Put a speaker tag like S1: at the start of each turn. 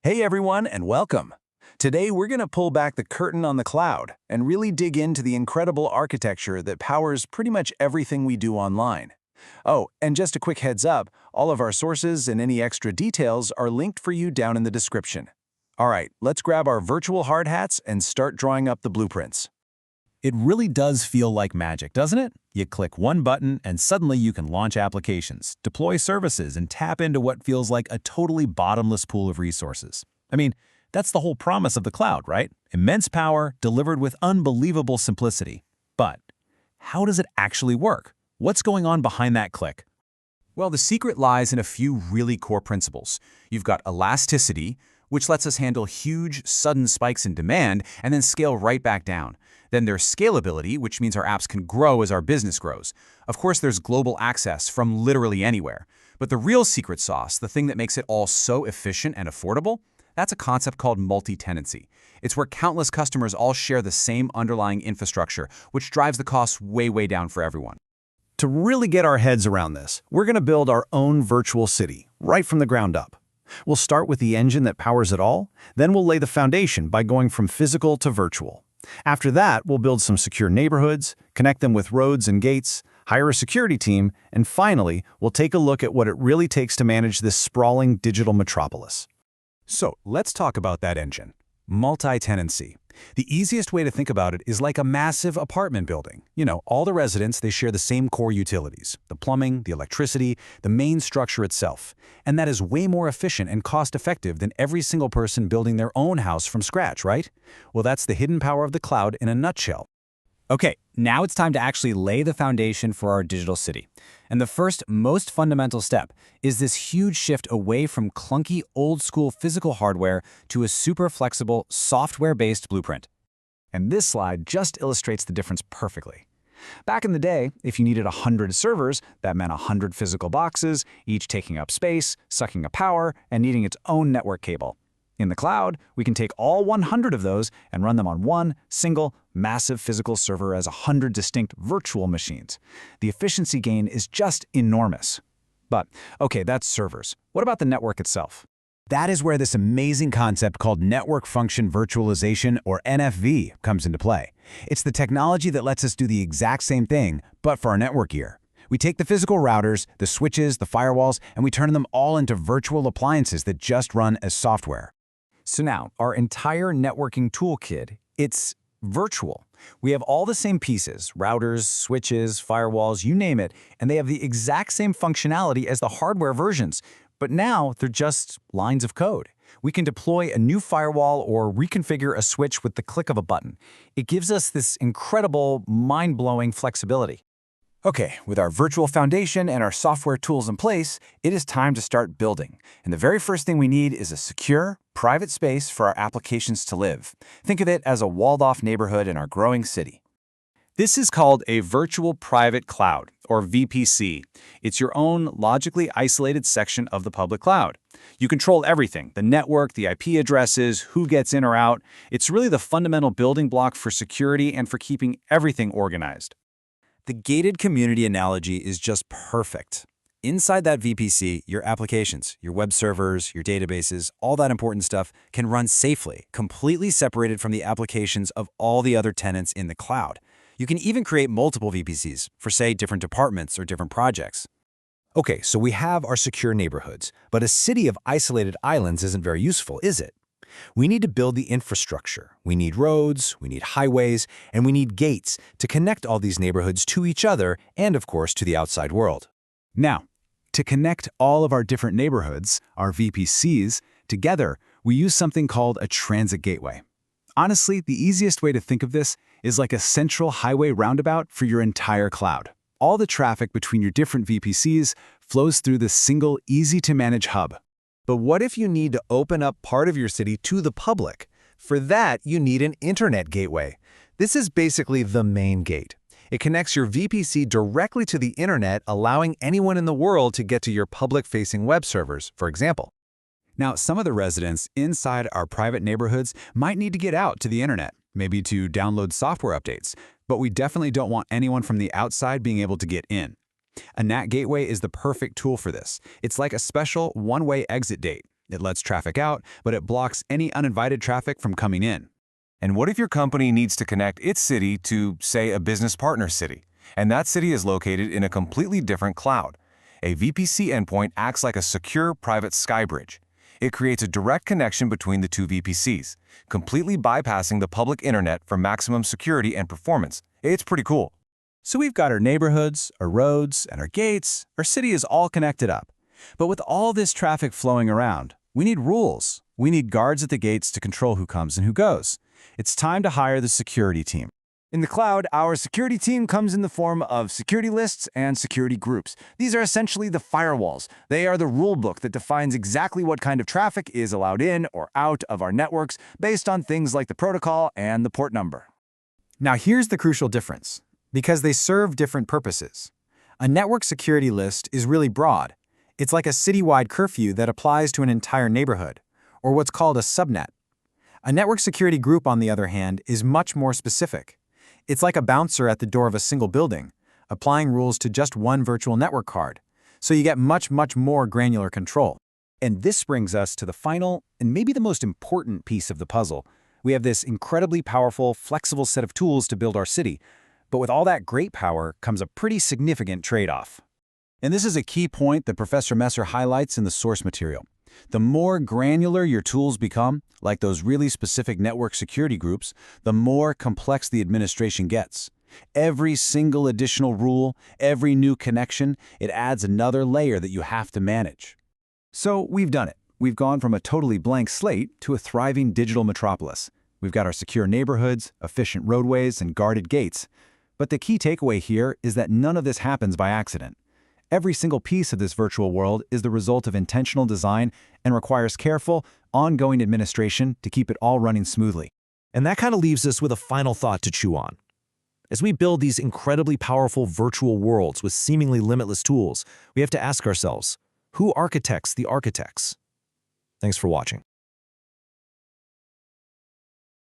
S1: Hey everyone, and welcome. Today we're going to pull back the curtain on the cloud and really dig into the incredible architecture that powers pretty much everything we do online. Oh, and just a quick heads up, all of our sources and any extra details are linked for you down in the description. All right, let's grab our virtual hard hats and start drawing up the blueprints. It really does feel like magic, doesn't it? You click one button and suddenly you can launch applications, deploy services, and tap into what feels like a totally bottomless pool of resources. I mean, that's the whole promise of the cloud, right? Immense power delivered with unbelievable simplicity. But how does it actually work? What's going on behind that click? Well, the secret lies in a few really core principles. You've got elasticity, which lets us handle huge, sudden spikes in demand and then scale right back down. Then there's scalability, which means our apps can grow as our business grows. Of course, there's global access from literally anywhere. But the real secret sauce, the thing that makes it all so efficient and affordable, that's a concept called multi-tenancy. It's where countless customers all share the same underlying infrastructure, which drives the costs way down for everyone. To really get our heads around this, we're going to build our own virtual city, right from the ground up. We'll start with the engine that powers it all, then we'll lay the foundation by going from physical to virtual. After that, we'll build some secure neighborhoods, connect them with roads and gates, hire a security team, and finally, we'll take a look at what it really takes to manage this sprawling digital metropolis. So, let's talk about that engine. Multi-tenancy. The easiest way to think about it is like a massive apartment building. You know, all the residents, they share the same core utilities, the plumbing, the electricity, the main structure itself. And that is way more efficient and cost-effective than every single person building their own house from scratch, right? Well, that's the hidden power of the cloud in a nutshell.
S2: Okay, now it's time to actually lay the foundation for our digital city. And the first, most fundamental step is this huge shift away from clunky, old-school physical hardware to a super flexible, software-based blueprint.
S1: And this slide just illustrates the difference perfectly. Back in the day, if you needed 100 servers, that meant 100 physical boxes, each taking up space, sucking up power, and needing its own network cable. In the cloud, we can take all 100 of those and run them on one single, massive physical server as 100 distinct virtual machines. The efficiency gain is just enormous. But, okay, that's servers. What about the network itself? That is where this amazing concept called Network Function Virtualization, or NFV, comes into play. It's the technology that lets us do the exact same thing, but for our network gear. We take the physical routers, the switches, the firewalls, and we turn them all into virtual appliances that just run as software. So now, our entire networking toolkit, it's virtual. We have all the same pieces, routers, switches, firewalls, you name it, and they have the exact same functionality as the hardware versions. But now, they're just lines of code. We can deploy a new firewall or reconfigure a switch with the click of a button. It gives us this incredible, mind-blowing flexibility. Okay, with our virtual foundation and our software tools in place, it is time to start building. And the very first thing we need is a secure, private space for our applications to live. Think of it as a walled-off neighborhood in our growing city. This is called a virtual private cloud, or VPC. It's your own logically isolated section of the public cloud. You control everything, the network, the IP addresses, who gets in or out. It's really the fundamental building block for security and for keeping everything organized. The gated community analogy is just perfect. Inside that VPC, your applications, your web servers, your databases, all that important stuff can run safely, completely separated from the applications of all the other tenants in the cloud. You can even create multiple VPCs for, say, different departments or different projects. Okay, so we have our secure neighborhoods, but a city of isolated islands isn't very useful, is it? We need to build the infrastructure. We need roads, we need highways, and we need gates to connect all these neighborhoods to each other and, of course, to the outside world. Now, to connect all of our different neighborhoods, our VPCs, together, we use something called a transit gateway. Honestly, the easiest way to think of this is like a central highway roundabout for your entire cloud. All the traffic between your different VPCs flows through this single, easy-to-manage hub. But what if you need to open up part of your city to the public? For that, you need an internet gateway. This is basically the main gate. It connects your VPC directly to the internet, allowing anyone in the world to get to your public-facing web servers, for example. Now, some of the residents inside our private neighborhoods might need to get out to the internet, maybe to download software updates, but we definitely don't want anyone from the outside being able to get in. A NAT Gateway is the perfect tool for this. It's like a special one-way exit gate. It lets traffic out, but it blocks any uninvited traffic from coming in.
S3: And what if your company needs to connect its city to, say, a business partner city, and that city is located in a completely different cloud? A VPC endpoint acts like a secure private sky bridge. It creates a direct connection between the two VPCs, completely bypassing the public internet for maximum security and performance. It's pretty cool.
S2: So we've got our neighborhoods, our roads, and our gates. Our city is all connected up. But with all this traffic flowing around, we need rules. We need guards at the gates to control who comes and who goes. It's time to hire the security team. In the cloud, our security team comes in the form of security lists and security groups. These are essentially the firewalls. They are the rule book that defines exactly what kind of traffic is allowed in or out of our networks based on things like the protocol and the port number.
S1: Now here's the crucial difference, because they serve different purposes. A network security list is really broad. It's like a citywide curfew that applies to an entire neighborhood, or what's called a subnet. A network security group, on the other hand, is much more specific. It's like a bouncer at the door of a single building, applying rules to just one virtual network card, so you get much more granular control. And this brings us to the final, and maybe the most important piece of the puzzle. We have this incredibly powerful, flexible set of tools to build our city, but with all that great power comes a pretty significant trade-off. And this is a key point that Professor Messer highlights in the source material. The more granular your tools become, like those really specific network security groups, the more complex the administration gets. Every single additional rule, every new connection, it adds another layer that you have to manage. So we've done it. We've gone from a totally blank slate to a thriving digital metropolis. We've got our secure neighborhoods, efficient roadways, and guarded gates. But the key takeaway here is that none of this happens by accident. Every single piece of this virtual world is the result of intentional design and requires careful, ongoing administration to keep it all running smoothly.
S4: And that kind of leaves us with a final thought to chew on. As we build these incredibly powerful virtual worlds with seemingly limitless tools, we have to ask ourselves, who architects the architects? Thanks for watching.